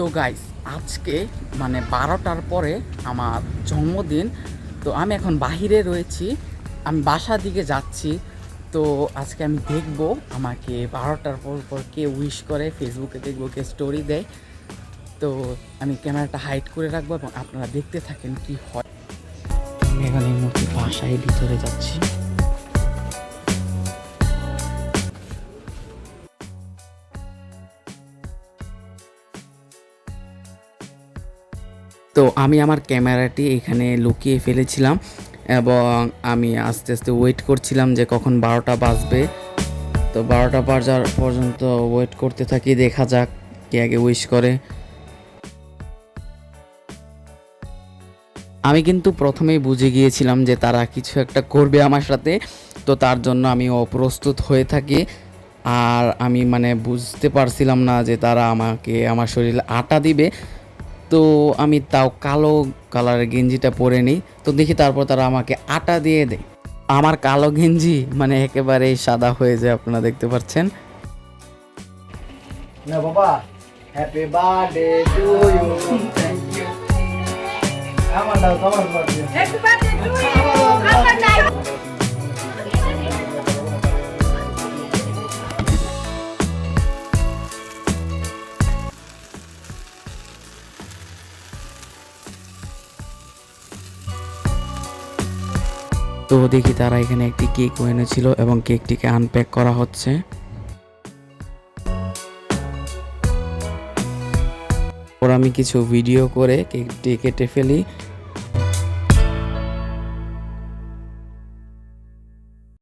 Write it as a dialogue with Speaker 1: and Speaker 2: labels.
Speaker 1: তো গাইস আজকে মানে 12টার পরে আমার জন্মদিন। তো আমি এখন বাহিরে রয়েছি, আমি বাসার দিকে যাচ্ছি। তো আজকে আমি দেখব আমাকে 12টার পর কে উইশ করে, ফেসবুকে দেখবো কে স্টোরি দেয়। তো আমি ক্যামেরাটা হাইড করে রাখবো এবং আপনারা দেখতে থাকেন কি হয়। আমি এখন এই মুহূর্তে বাসায় ভিতরে যাচ্ছি। তো আমি আমার ক্যামেরাটি এখানে লুকিয়ে ফেলেছিলাম এবং আমি আস্তে আস্তে ওয়েট করছিলাম যে কখন 12টা বাজবে। তো 12টা বাজার পর্যন্ত ওয়েট করতে থাকি, দেখা যাক কে আগে উইশ করে। আমি কিন্তু প্রথমেই বুঝে গিয়েছিলাম যে তারা কিছু একটা করবে আমার সাথে, তো তার জন্য আমি অপ্রস্তুত হয়ে থাকি। আর আমি মানে বুঝতে পারছিলাম না যে তারা আমাকে আমার শরীরে আটা দিবে। তো আমি তাও কালো কালারের গেঞ্জিটা পরে নিই, তো দেখি তারপর তারা আমাকে আটা দিয়ে দেয়। আমার কালো গেঞ্জি মানে একেবারেই সাদা হয়ে যায়, আপনারা দেখতে পাচ্ছেন।
Speaker 2: না বাবা, happy birthday to you. Thank you. আমার দাও, তোমার birthday.
Speaker 3: Happy birthday to you. আমার নাই।
Speaker 1: তো দেখি তারা এখানে একটি কেক এনেছিল এবং কেকটিকে আনপ্যাক করা হচ্ছে। ওর আমি কিছু ভিডিও করে কেকটি কেটে ফেলি